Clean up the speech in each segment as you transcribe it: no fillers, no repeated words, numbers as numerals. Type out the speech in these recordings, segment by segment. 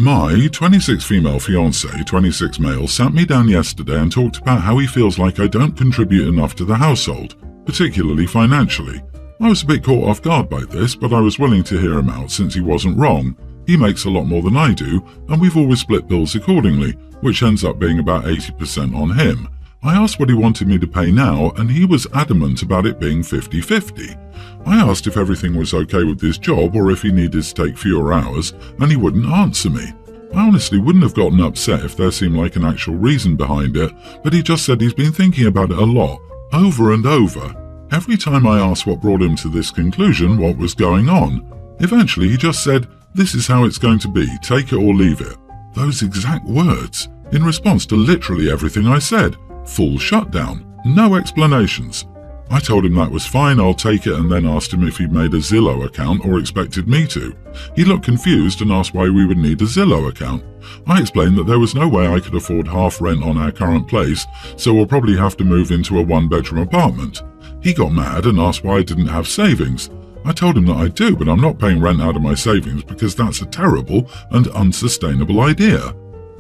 My 26 female fiance, 26 male, sat me down yesterday and talked about how he feels like I don't contribute enough to the household, particularly financially. I was a bit caught off guard by this, but I was willing to hear him out since he wasn't wrong. He makes a lot more than I do, and we've always split bills accordingly, which ends up being about 80% on him. I asked what he wanted me to pay now, and he was adamant about it being 50-50. I asked if everything was okay with his job or if he needed to take fewer hours, and he wouldn't answer me. I honestly wouldn't have gotten upset if there seemed like an actual reason behind it, but he just said he's been thinking about it a lot, over and over. Every time I asked what brought him to this conclusion, what was going on. Eventually he just said, "This is how it's going to be, take it or leave it." Those exact words, in response to literally everything I said. Full shutdown, no explanations. I told him that was fine, I'll take it, and then asked him if he'd made a Zillow account or expected me to. He looked confused and asked why we would need a Zillow account. I explained that there was no way I could afford half rent on our current place, so we'll probably have to move into a one-bedroom apartment. He got mad and asked why I didn't have savings. I told him that I do, but I'm not paying rent out of my savings because that's a terrible and unsustainable idea.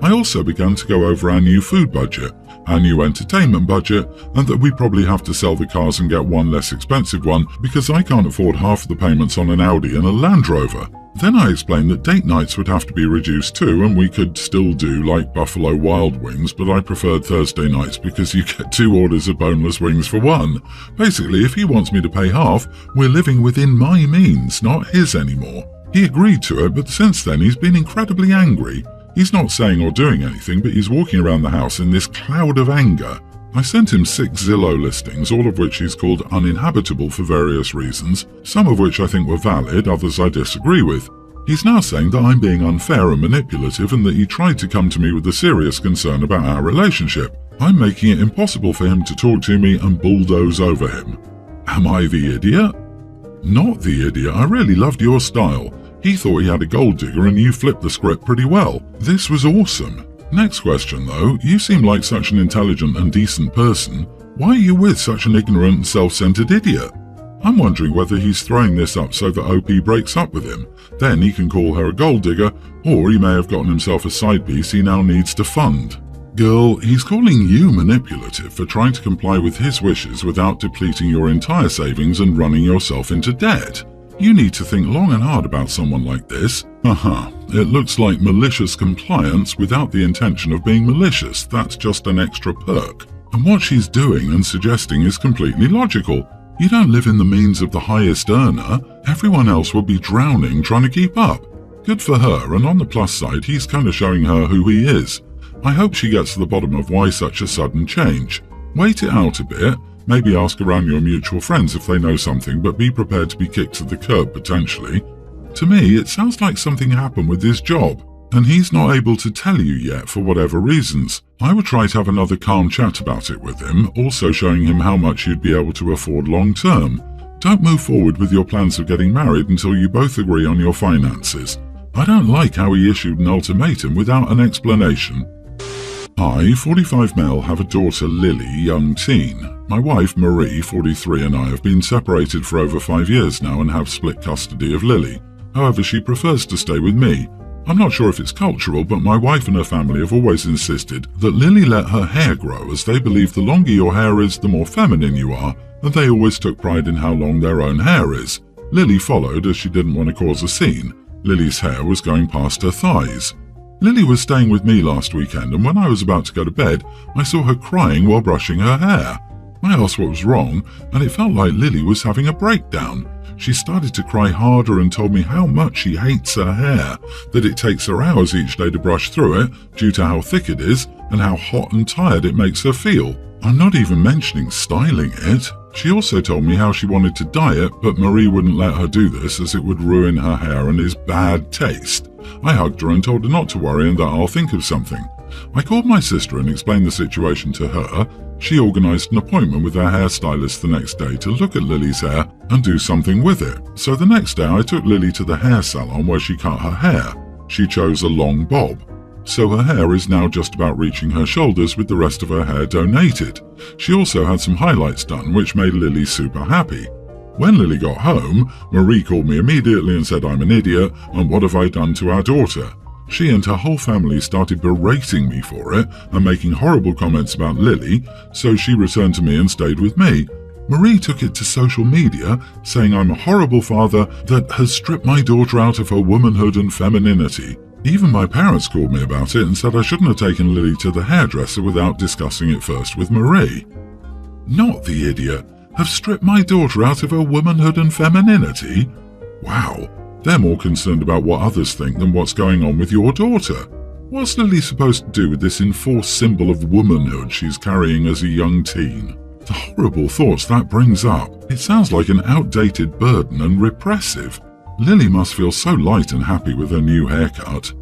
I also began to go over our new food budget, our new entertainment budget, and that we probably have to sell the cars and get one less expensive one because I can't afford half of the payments on an Audi and a Land Rover. Then I explained that date nights would have to be reduced too, and we could still do like Buffalo Wild Wings, but I preferred Thursday nights because you get 2 orders of boneless wings for one. Basically, if he wants me to pay half, we're living within my means, not his anymore. He agreed to it, but since then he's been incredibly angry. He's not saying or doing anything, but he's walking around the house in this cloud of anger. I sent him 6 Zillow listings, all of which he's called uninhabitable for various reasons, some of which I think were valid, others I disagree with. He's now saying that I'm being unfair and manipulative and that he tried to come to me with a serious concern about our relationship. I'm making it impossible for him to talk to me and bulldoze over him. Am I the idiot? Not the idiot, I really loved your style. He thought he had a gold digger and you flipped the script pretty well. This was awesome. Next question though, you seem like such an intelligent and decent person. Why are you with such an ignorant and self-centered idiot? I'm wondering whether he's throwing this up so that OP breaks up with him. Then he can call her a gold digger, or he may have gotten himself a side piece he now needs to fund. Girl, he's calling you manipulative for trying to comply with his wishes without depleting your entire savings and running yourself into debt. You need to think long and hard about someone like this. It looks like malicious compliance without the intention of being malicious. That's just an extra perk. And what she's doing and suggesting is completely logical. You don't live in the means of the highest earner. Everyone else will be drowning trying to keep up. Good for her, and on the plus side, he's kind of showing her who he is. I hope she gets to the bottom of why such a sudden change. Wait it out a bit. Maybe ask around your mutual friends if they know something, but be prepared to be kicked to the curb potentially. To me, it sounds like something happened with his job, and he's not able to tell you yet for whatever reasons. I would try to have another calm chat about it with him, also showing him how much you'd be able to afford long term. Don't move forward with your plans of getting married until you both agree on your finances. I don't like how he issued an ultimatum without an explanation. I, 45 male, have a daughter Lily, young teen. My wife Marie, 43, and I have been separated for over 5 years now and have split custody of Lily. However, she prefers to stay with me. I'm not sure if it's cultural, but my wife and her family have always insisted that Lily let her hair grow, as they believe the longer your hair is, the more feminine you are, and they always took pride in how long their own hair is. Lily followed as she didn't want to cause a scene. Lily's hair was going past her thighs. Lily was staying with me last weekend, and when I was about to go to bed, I saw her crying while brushing her hair. I asked what was wrong, and it felt like Lily was having a breakdown. She started to cry harder and told me how much she hates her hair, that it takes her hours each day to brush through it due to how thick it is and how hot and tired it makes her feel. I'm not even mentioning styling it. She also told me how she wanted to dye it, but Marie wouldn't let her do this as it would ruin her hair and is bad taste. I hugged her and told her not to worry and that I'll think of something. I called my sister and explained the situation to her. She organised an appointment with her hairstylist the next day to look at Lily's hair and do something with it. So the next day I took Lily to the hair salon where she cut her hair. She chose a long bob. So her hair is now just about reaching her shoulders with the rest of her hair donated. She also had some highlights done, which made Lily super happy. When Lily got home, Marie called me immediately and said I'm an idiot and what have I done to our daughter. She and her whole family started berating me for it and making horrible comments about Lily, so she returned to me and stayed with me. Marie took it to social media, saying I'm a horrible father that has stripped my daughter out of her womanhood and femininity. Even my parents called me about it and said I shouldn't have taken Lily to the hairdresser without discussing it first with Marie. Not the idiot. Have stripped my daughter out of her womanhood and femininity? Wow, they're more concerned about what others think than what's going on with your daughter. What's Lily supposed to do with this enforced symbol of womanhood she's carrying as a young teen? The horrible thoughts that brings up. It sounds like an outdated burden and repressive. Lily must feel so light and happy with her new haircut.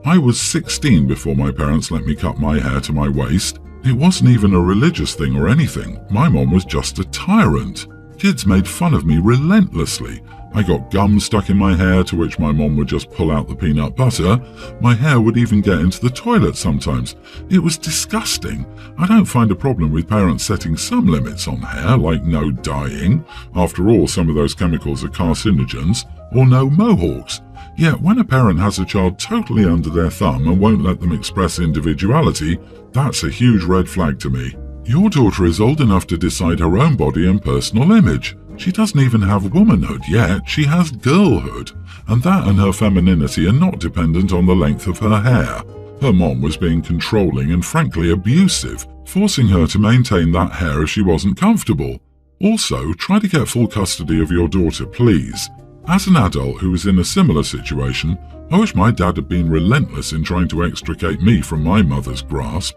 I was 16 before my parents let me cut my hair to my waist. It wasn't even a religious thing or anything. My mom was just a tyrant. Kids made fun of me relentlessly. I got gum stuck in my hair, to which my mom would just pull out the peanut butter. My hair would even get into the toilet sometimes. It was disgusting. I don't find a problem with parents setting some limits on hair, like no dyeing. After all, some of those chemicals are carcinogens. Or no mohawks. Yet when a parent has a child totally under their thumb and won't let them express individuality, that's a huge red flag to me. Your daughter is old enough to decide her own body and personal image. She doesn't even have womanhood yet, she has girlhood. And that and her femininity are not dependent on the length of her hair. Her mom was being controlling and frankly abusive, forcing her to maintain that hair if she wasn't comfortable. Also, try to get full custody of your daughter, please. As an adult who was in a similar situation, I wish my dad had been relentless in trying to extricate me from my mother's grasp.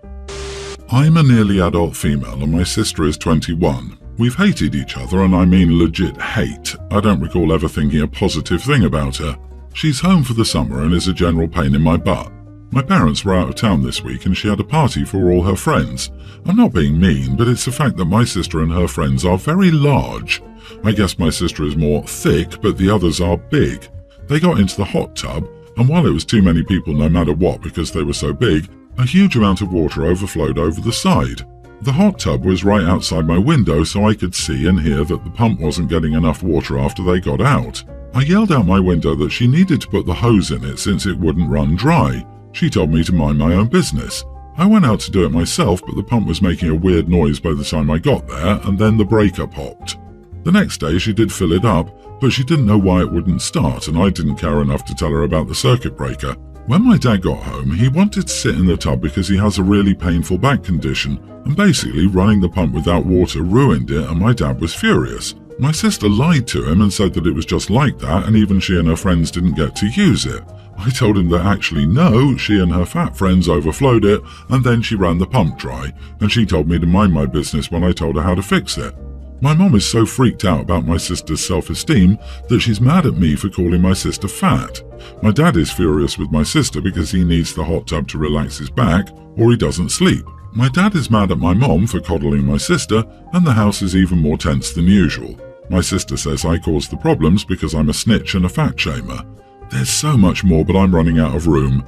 I'm a nearly adult female and my sister is 21. We've hated each other, and I mean legit hate. I don't recall ever thinking a positive thing about her. She's home for the summer and is a general pain in my butt. My parents were out of town this week and she had a party for all her friends. I'm not being mean, but it's the fact that my sister and her friends are very large. I guess my sister is more thick, but the others are big. They got into the hot tub, and while it was too many people no matter what because they were so big, a huge amount of water overflowed over the side. The hot tub was right outside my window, so I could see and hear that the pump wasn't getting enough water after they got out. I yelled out my window that she needed to put the hose in it since it wouldn't run dry. She told me to mind my own business. I went out to do it myself, but the pump was making a weird noise by the time I got there, and then the breaker popped. The next day she did fill it up, but she didn't know why it wouldn't start, and I didn't care enough to tell her about the circuit breaker. When my dad got home, he wanted to sit in the tub because he has a really painful back condition, and basically running the pump without water ruined it, and my dad was furious. My sister lied to him and said that it was just like that, and even she and her friends didn't get to use it. I told him that actually no, she and her fat friends overflowed it, and then she ran the pump dry, and she told me to mind my business when I told her how to fix it. My mom is so freaked out about my sister's self-esteem that she's mad at me for calling my sister fat. My dad is furious with my sister because he needs the hot tub to relax his back, or he doesn't sleep. My dad is mad at my mom for coddling my sister, and the house is even more tense than usual. My sister says I caused the problems because I'm a snitch and a fat shamer. There's so much more, but I'm running out of room.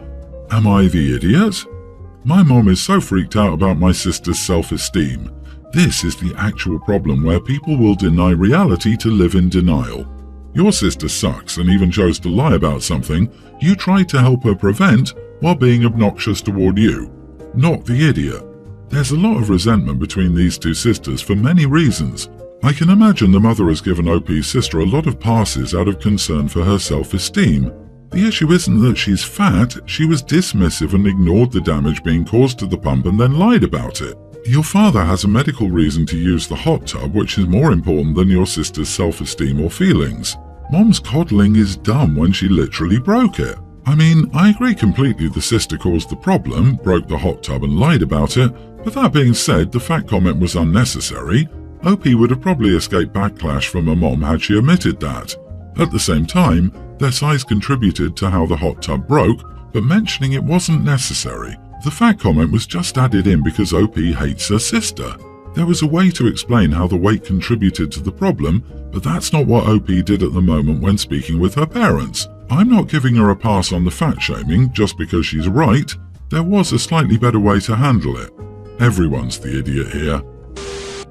Am I the idiot? My mom is so freaked out about my sister's self-esteem. This is the actual problem where people will deny reality to live in denial. Your sister sucks and even chose to lie about something you tried to help her prevent while being obnoxious toward you. Not the idiot. There's a lot of resentment between these two sisters for many reasons. I can imagine the mother has given OP's sister a lot of passes out of concern for her self-esteem. The issue isn't that she's fat, she was dismissive and ignored the damage being caused to the pump and then lied about it. Your father has a medical reason to use the hot tub, which is more important than your sister's self-esteem or feelings. Mom's coddling is dumb when she literally broke it. I mean, I agree completely the sister caused the problem, broke the hot tub and lied about it, but that being said, the fat comment was unnecessary. OP would have probably escaped backlash from her mom had she omitted that. At the same time, their size contributed to how the hot tub broke, but mentioning it wasn't necessary. The fat comment was just added in because OP hates her sister. There was a way to explain how the weight contributed to the problem, but that's not what OP did at the moment when speaking with her parents. I'm not giving her a pass on the fat shaming just because she's right. There was a slightly better way to handle it. Everyone's the idiot here.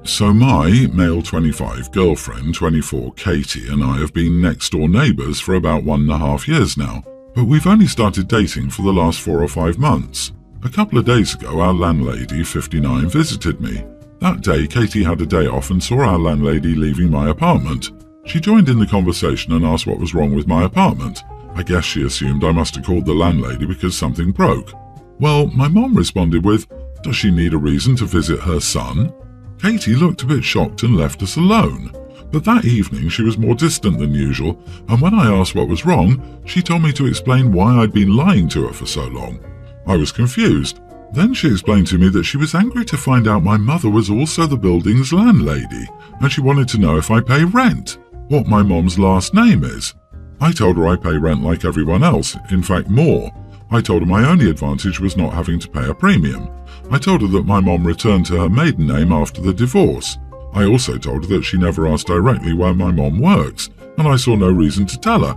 So my male 25 girlfriend 24 Katie and I have been next door neighbours for about 1.5 years now. but we've only started dating for the last 4 or 5 months. A couple of days ago, our landlady, 59, visited me. That day, Katie had a day off and saw our landlady leaving my apartment. She joined in the conversation and asked what was wrong with my apartment. I guess she assumed I must have called the landlady because something broke. Well, my mom responded with, "Does she need a reason to visit her son?" Katie looked a bit shocked and left us alone. But that evening she was more distant than usual, and when I asked what was wrong, she told me to explain why I'd been lying to her for so long. I was confused. Then she explained to me that she was angry to find out my mother was also the building's landlady, and she wanted to know if I pay rent, what my mom's last name is. I told her I pay rent like everyone else, in fact more. I told her my only advantage was not having to pay a premium. I told her that my mom returned to her maiden name after the divorce. I also told her that she never asked directly where my mom works, and I saw no reason to tell her.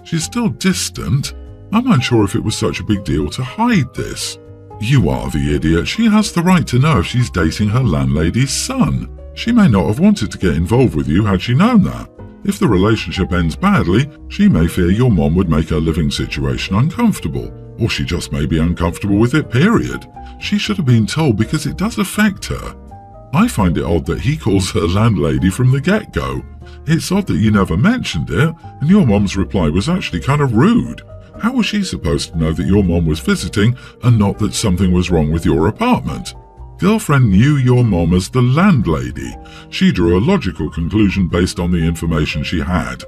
She's still distant. I'm unsure if it was such a big deal to hide this. You are the idiot. She has the right to know if she's dating her landlady's son. She may not have wanted to get involved with you had she known that. If the relationship ends badly, she may fear your mom would make her living situation uncomfortable, or she just may be uncomfortable with it, period. She should have been told because it does affect her. I find it odd that he calls her landlady from the get-go. It's odd that you never mentioned it, and your mom's reply was actually kind of rude. How was she supposed to know that your mom was visiting and not that something was wrong with your apartment? Girlfriend knew your mom as the landlady. She drew a logical conclusion based on the information she had.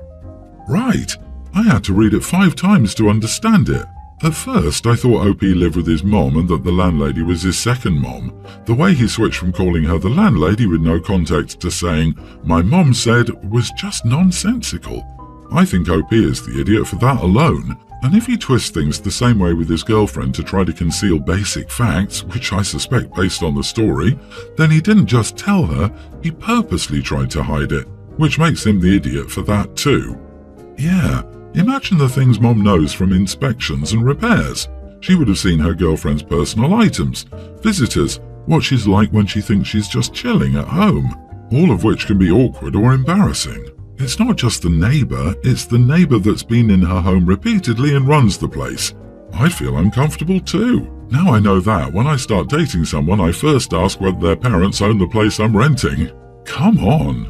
Right. I had to read it 5 times to understand it. At first, I thought OP lived with his mom and that the landlady was his second mom. The way he switched from calling her the landlady with no context to saying, "My mom said," was just nonsensical. I think OP is the idiot for that alone. And if he twists things the same way with his girlfriend to try to conceal basic facts, which I suspect based on the story, then he didn't just tell her, he purposely tried to hide it, which makes him the idiot for that too. Yeah, imagine the things Mom knows from inspections and repairs. She would have seen her girlfriend's personal items, visitors, what she's like when she thinks she's just chilling at home, all of which can be awkward or embarrassing. It's not just the neighbour, it's the neighbour that's been in her home repeatedly and runs the place. I'd feel uncomfortable too. Now I know that when I start dating someone, I first ask whether their parents own the place I'm renting. Come on.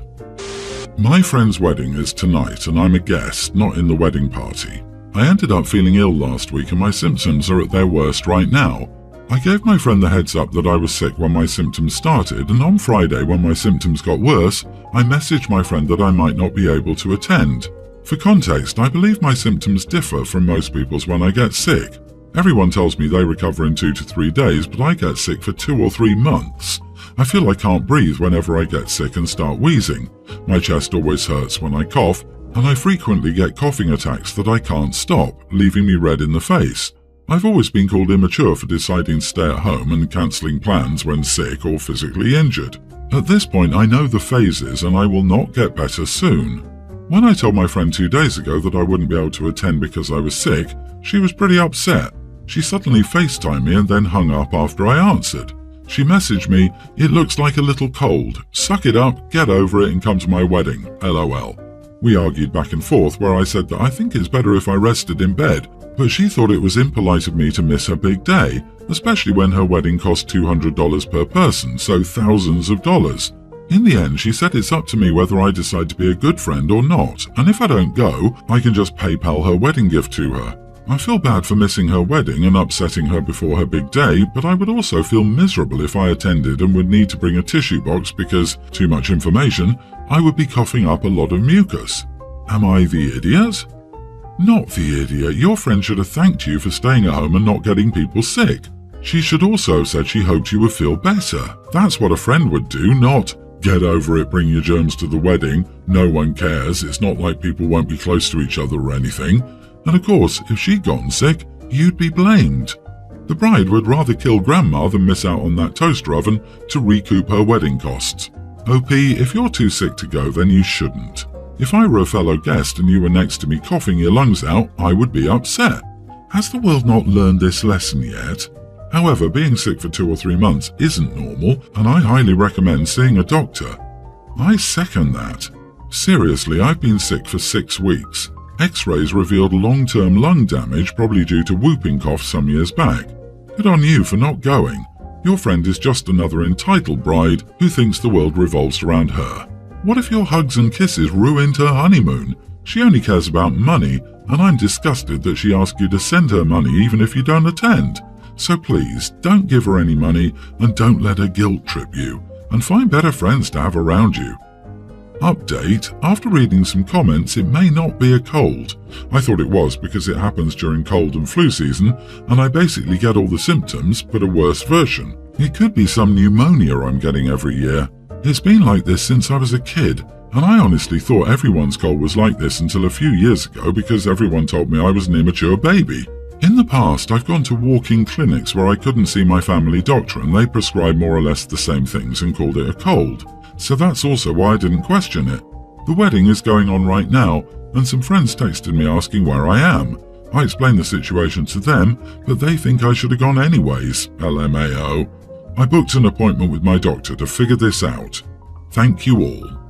My friend's wedding is tonight and I'm a guest, not in the wedding party. I ended up feeling ill last week and my symptoms are at their worst right now. I gave my friend the heads up that I was sick when my symptoms started, and on Friday when my symptoms got worse, I messaged my friend that I might not be able to attend. For context, I believe my symptoms differ from most people's when I get sick. Everyone tells me they recover in 2 to 3 days, but I get sick for 2 or 3 months. I feel I can't breathe whenever I get sick and start wheezing. My chest always hurts when I cough, and I frequently get coughing attacks that I can't stop, leaving me red in the face. I've always been called immature for deciding to stay at home and cancelling plans when sick or physically injured. At this point, I know the phases and I will not get better soon. When I told my friend 2 days ago that I wouldn't be able to attend because I was sick, she was pretty upset. She suddenly FaceTimed me and then hung up after I answered. She messaged me, "It looks like a little cold. Suck it up, get over it and come to my wedding, LOL. We argued back and forth where I said that I think it's better if I rested in bed, but she thought it was impolite of me to miss her big day, especially when her wedding cost $200 per person, so thousands of dollars. In the end, she said it's up to me whether I decide to be a good friend or not, and if I don't go, I can just PayPal her wedding gift to her. I feel bad for missing her wedding and upsetting her before her big day, but I would also feel miserable if I attended and would need to bring a tissue box because, too much information, I would be coughing up a lot of mucus. Am I the idiot? Not the idiot. Your friend should have thanked you for staying at home and not getting people sick. She should also have said she hoped you would feel better. That's what a friend would do, not, "Get over it, bring your germs to the wedding. No one cares. It's not like people won't be close to each other or anything." And of course, if she'd gotten sick, you'd be blamed. The bride would rather kill grandma than miss out on that toaster oven to recoup her wedding costs. OP, if you're too sick to go, then you shouldn't. If I were a fellow guest and you were next to me coughing your lungs out, I would be upset. Has the world not learned this lesson yet? However, being sick for 2 or 3 months isn't normal, and I highly recommend seeing a doctor. I second that. Seriously, I've been sick for 6 weeks. X-rays revealed long-term lung damage, probably due to whooping cough some years back. Good on you for not going. Your friend is just another entitled bride who thinks the world revolves around her. What if your hugs and kisses ruined her honeymoon? She only cares about money, and I'm disgusted that she asked you to send her money even if you don't attend. So please, don't give her any money and don't let her guilt trip you, and find better friends to have around you. Update: after reading some comments, it may not be a cold. I thought it was because it happens during cold and flu season, and I basically get all the symptoms, but a worse version. It could be some pneumonia I'm getting every year. It's been like this since I was a kid, and I honestly thought everyone's cold was like this until a few years ago because everyone told me I was an immature baby. In the past, I've gone to walk-in clinics where I couldn't see my family doctor and they prescribed more or less the same things and called it a cold. So that's also why I didn't question it. The wedding is going on right now, and some friends texted me asking where I am. I explained the situation to them, but they think I should have gone anyways, LMAO. I booked an appointment with my doctor to figure this out. Thank you all.